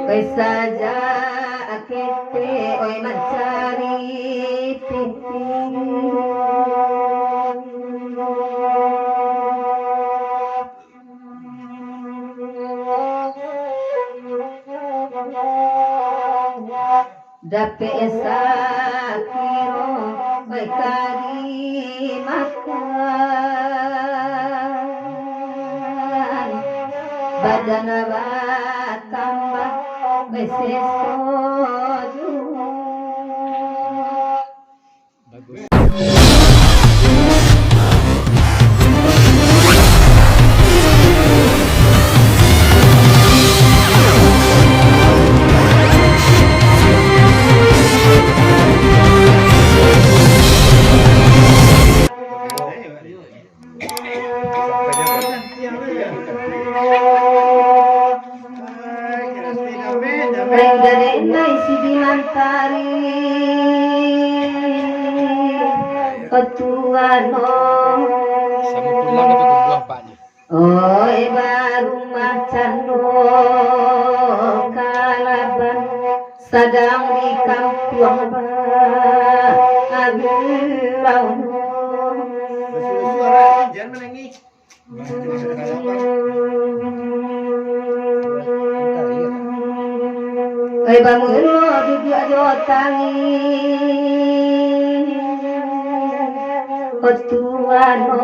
Wis saja akete oi mencari dape sakiro oi kari makan badana batambah besesoju bagus. Ketuano sama pulang tapi ke buah paknya. Oi baru macano kalaban sedang di kampung agulau suara jangan menangis. Oi bangun duduk jotangi Ketuano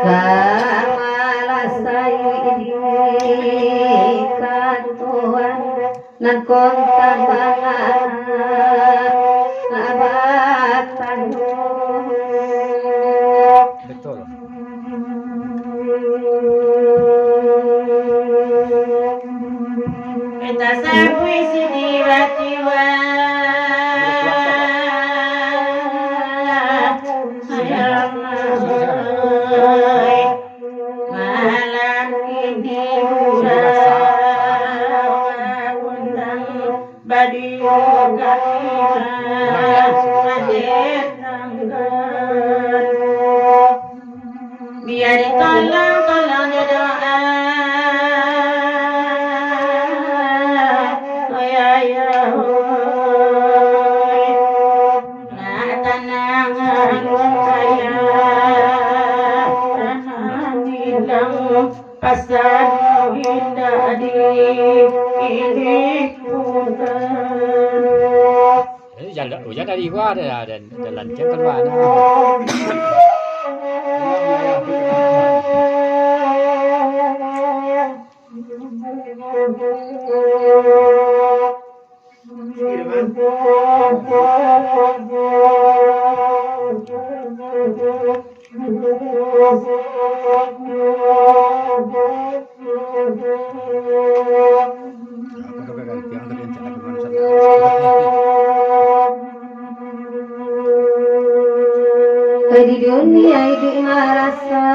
kamalasai di kantuan nan kontan banget abatan Betul. Kita sabui sini watiwa malam ini badiyoga biar tolong doa pasal indah di ini Hujan dari gua ada lancang keluar. Di dunia ini merasa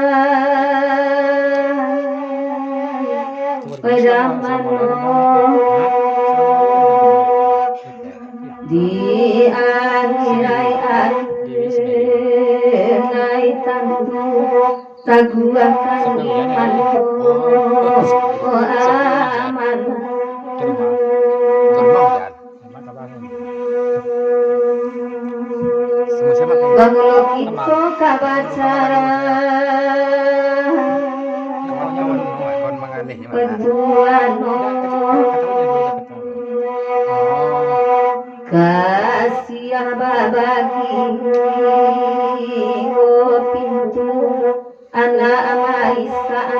zaman di akhirat naik tandu taguakan imanku aman bangun kita kabacara Ketuano kasih babagi pintu anak Aisyah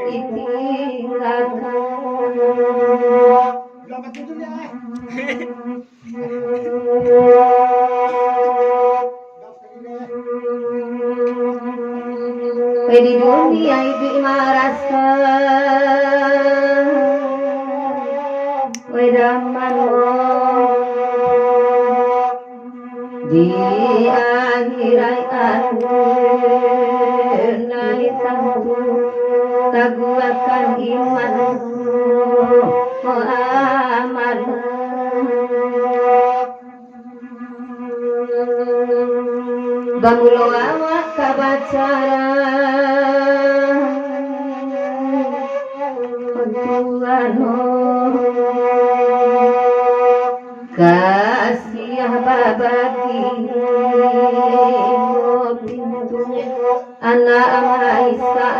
ditinggalkan di dunia ini merasa wedaman di akhirat naik tandu taguakan iman aman bamulo awak kabacara Tuhan kasih babagi pintu anak Maisa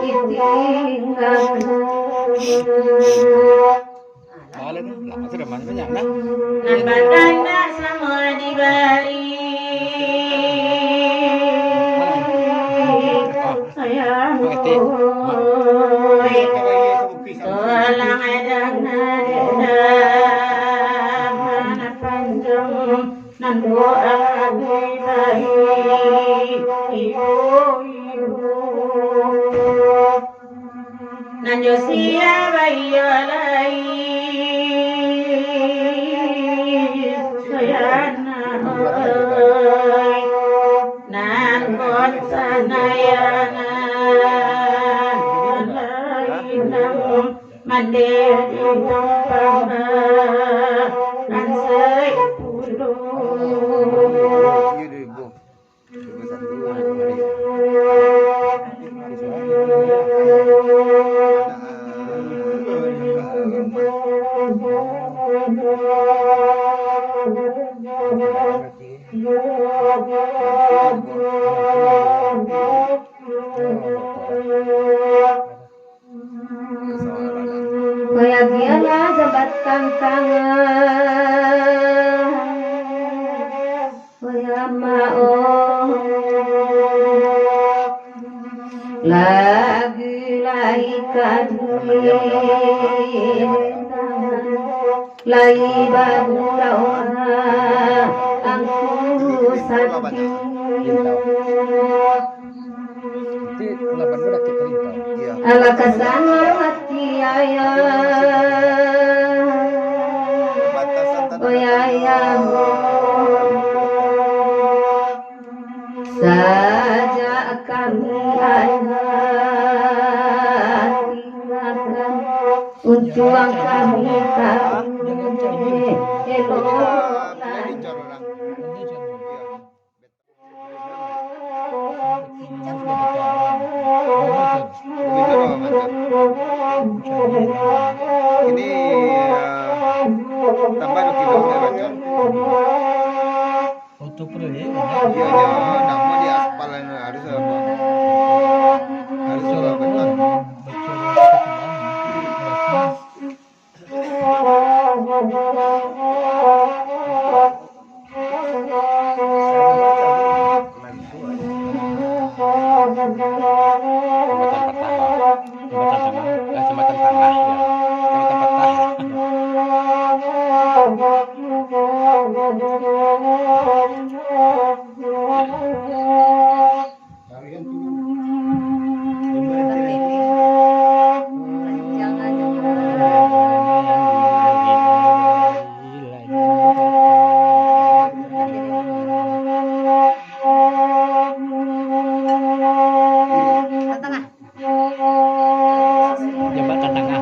ditinggal. Malah lama sudah banyak nah. Nambahkannya semua dibalik sayang tolong ada nada mana panjang nan doa baik ibu nan Josia bayalai sayana nan kota nayana lainam mande tampama kan sepuluh Bahagialah jabatan tangan Bayamao lagi kadri lai bagulawa angku sakti ala kasana hati ayah saja kami tinggalkan untuk kami ini tambah 2 kilo ya bacon. Foto pro ya. Iya nama di aspal harus apa? Harus apa benar? Jembatan Tangah ya. Dari tempat tah. Jembatan Tangah.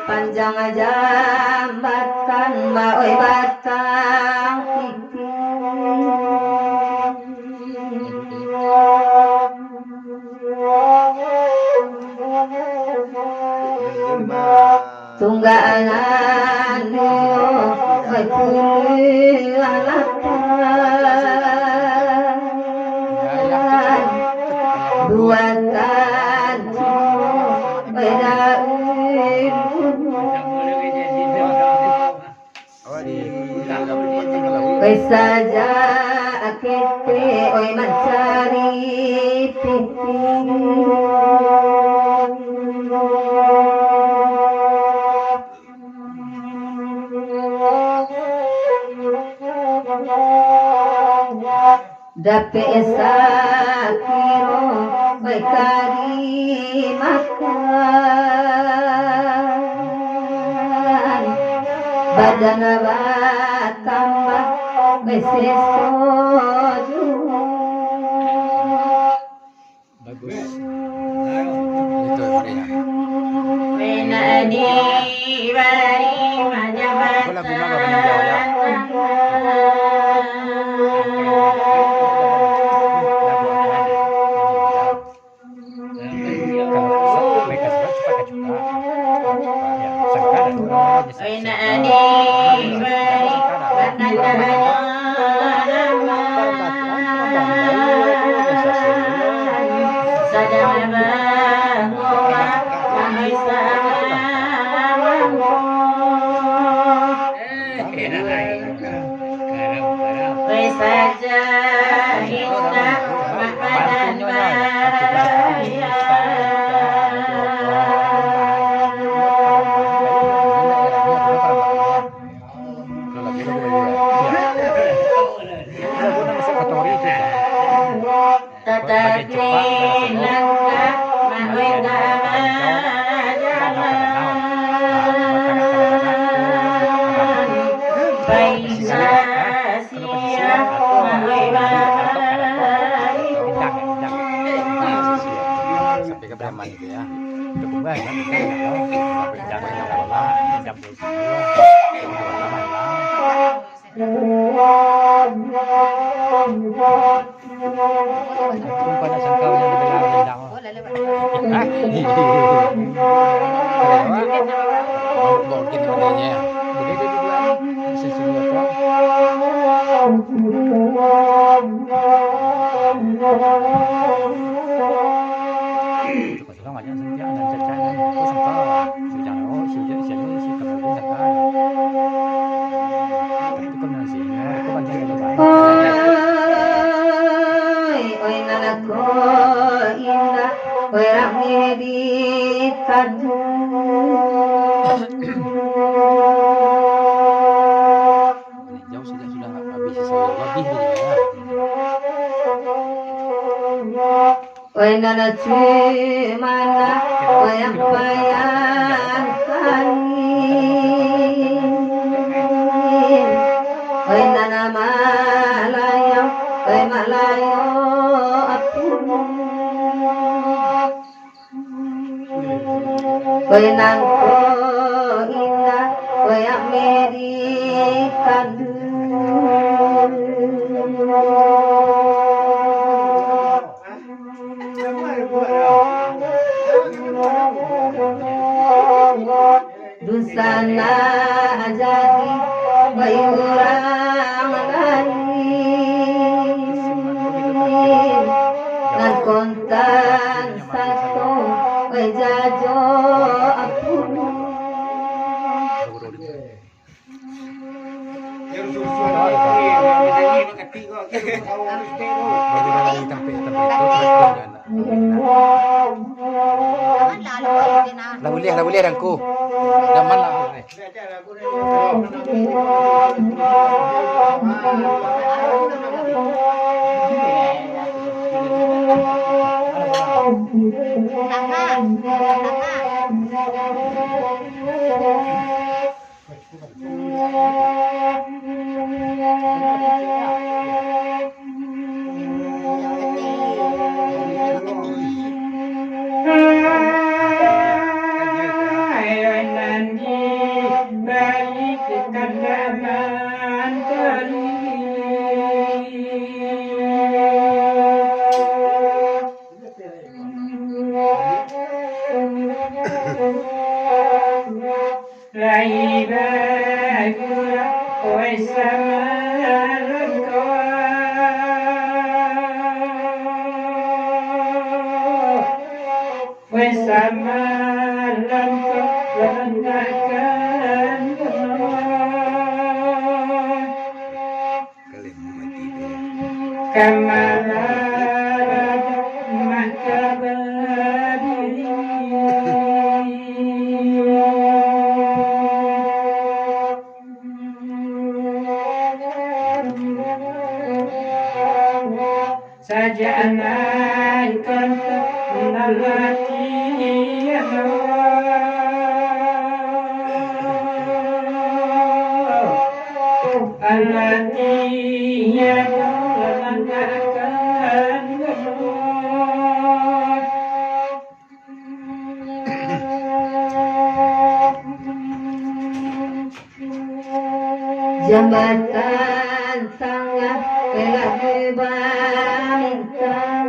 Panjang jambatan baoi batang tunggaan anu betul alatan buatan beda saja akete oi mencari titik Dape sakiro Wai karimakan Badan batambah Wai sesoju Bagus. Itu Maria. Wenadi bari majabatan Aku lagu mana meninjau ya? Wenadi bari saja indah makanan bahaya tetapi langkah Sampai ke Bremen itu ya. Cukup banyak kan sampai jam jam 10. Pada sangkau yang dibilang mungkin adanya. Begitu juga sesuatu. Suka macam senja dan cacanan. Aku sangka sudah si kemudian sangka. Tapi kan nasi. Aku panjang lebar. Oi nanako indah Oi rame di kadu Jauh sudah habis sayur lebih gitu ya. Oi nana cumana Oi ampayan kain Oi nana malayo Oi malayo apun Oi nangko indah Oi Amerika Dusana jadi bayurang lain Nan kontan satu Wejajo apun Lah boleh aku. Dah mana? jembatan sangat bintang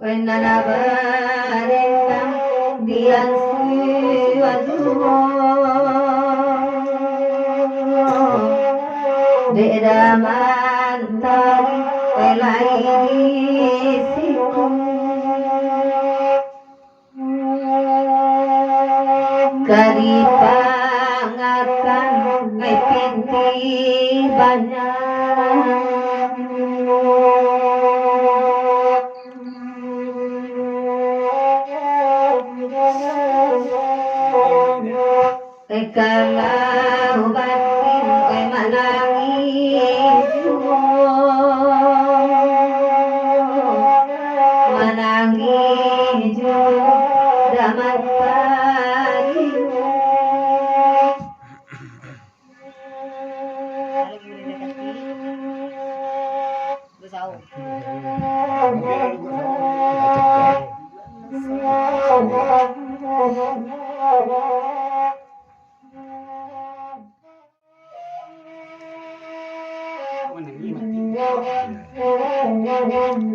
wenana barengkang dian suwaduo dedaman tari pelai sikum karipangakan ngai pinti banyak kalau batin kau menangis menangis damat pari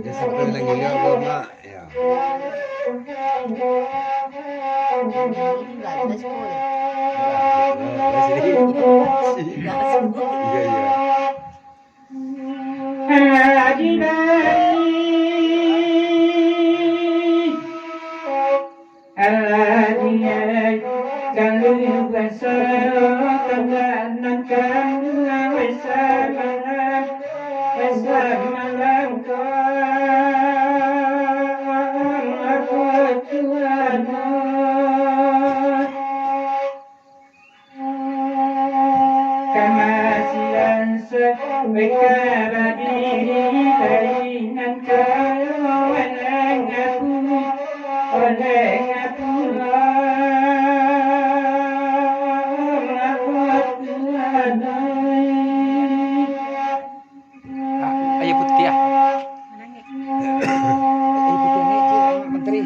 Ya sampai lagi dia bawa ya. Iya iya. Ayo putih ya. Ayo putih ni cik menteri.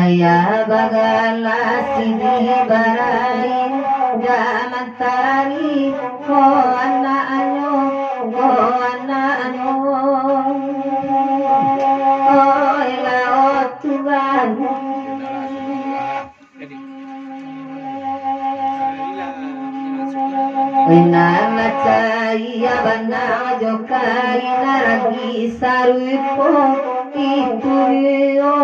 ayah bagala sini barain daman tari ko anak ano laot Tuhan Wenang cahaya banang jokai naragi sarupo itu yo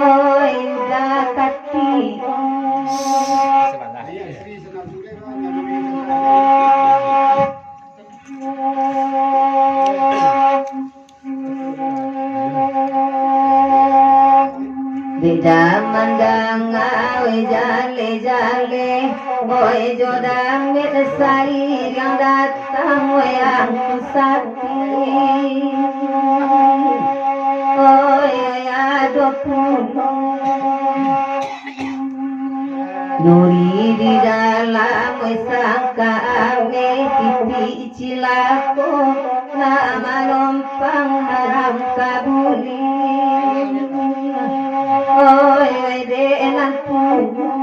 oi dakati Beda mandang awe jale oi jodang sari yang datang yang sakti oi adopuno Nuri di dalam sangka ame titi cilako nama lompang haram kabuli oi denan puno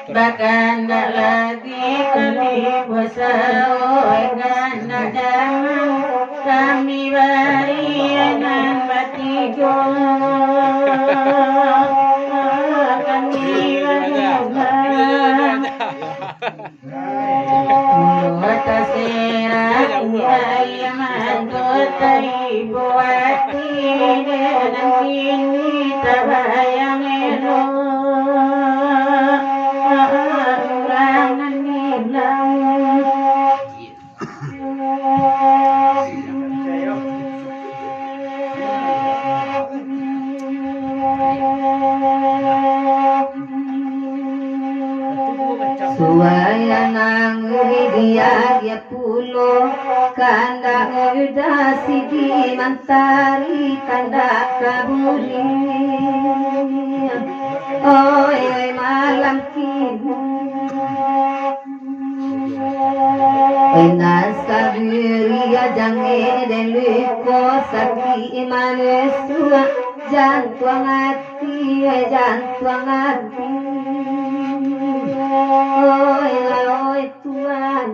Bahkan lagi kami bersawakan dalam kami barianan batiku kami barianan Mata serat ayaman kotai buati dan kini tabayang elo urangan nilang Suaya nang dia pulo kanda udah sidi mantari kanda kaburi oi malam kini Nasabiri jange deliko sakti manusia jantuang hati oi Tuhan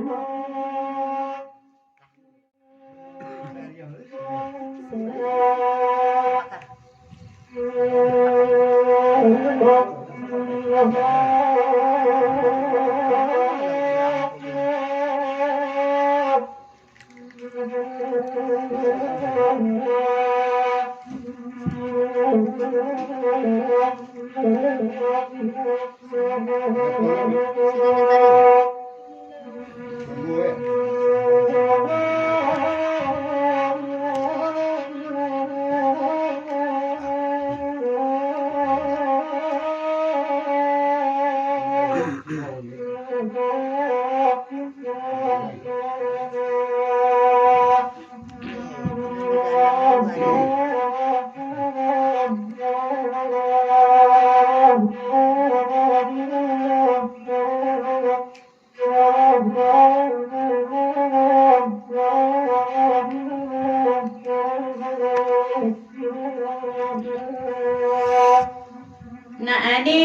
Nadi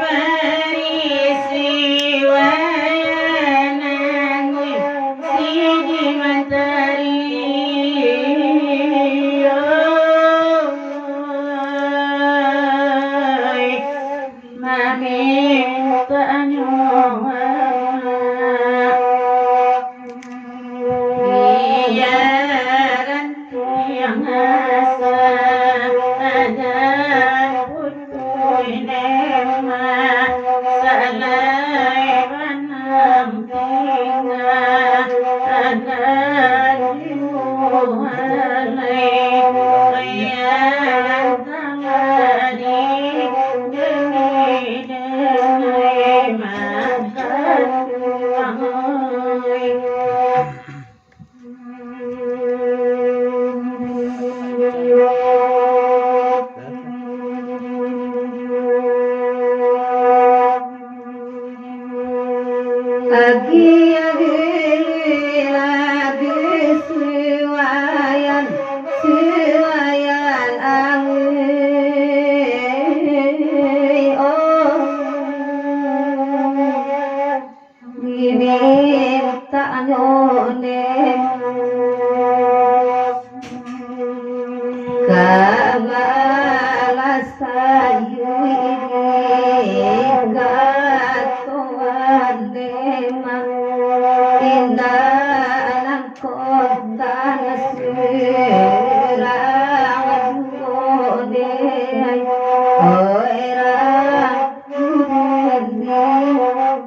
barisi wayanangui sidi mantari mami tanyoha biaran yang asa ada nema salai banam tina agar dimuhalai ayat tangani demi makan Agi lagi suayan angin oh diminta nyone kamala sayu Indah kota nasirang mode oira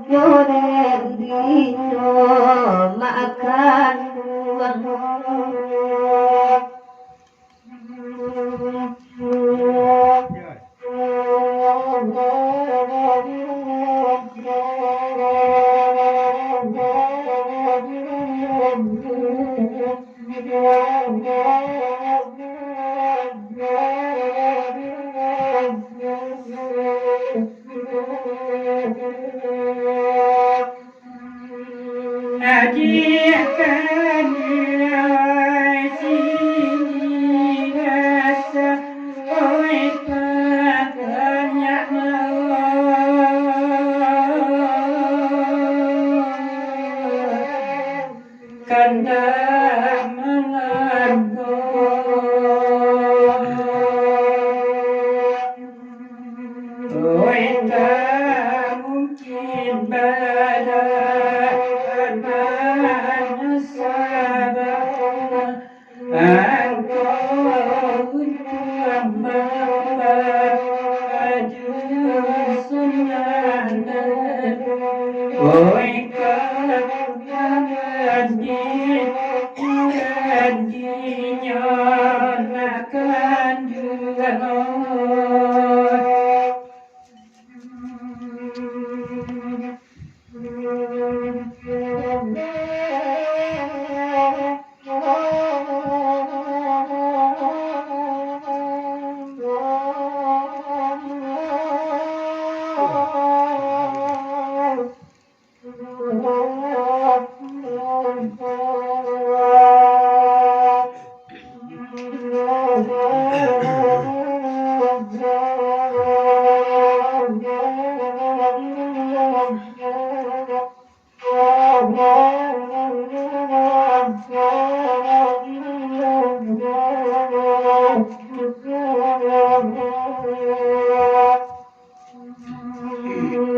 yorendi makan uang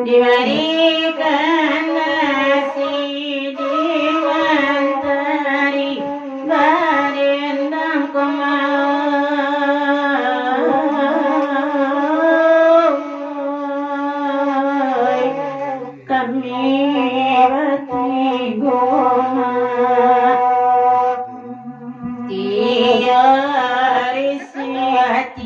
Diberikan nasi diwantari barendang komai kami bati goma tiya risiatiya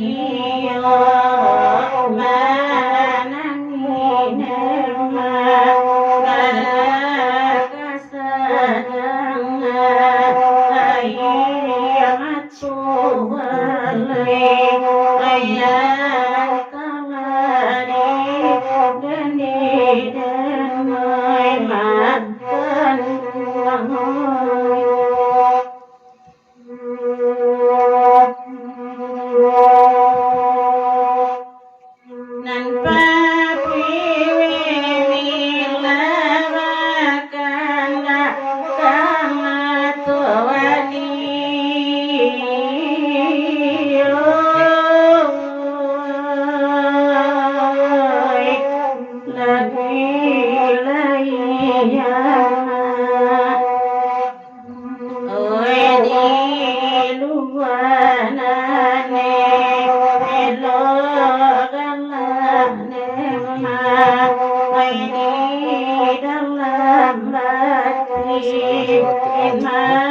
Terima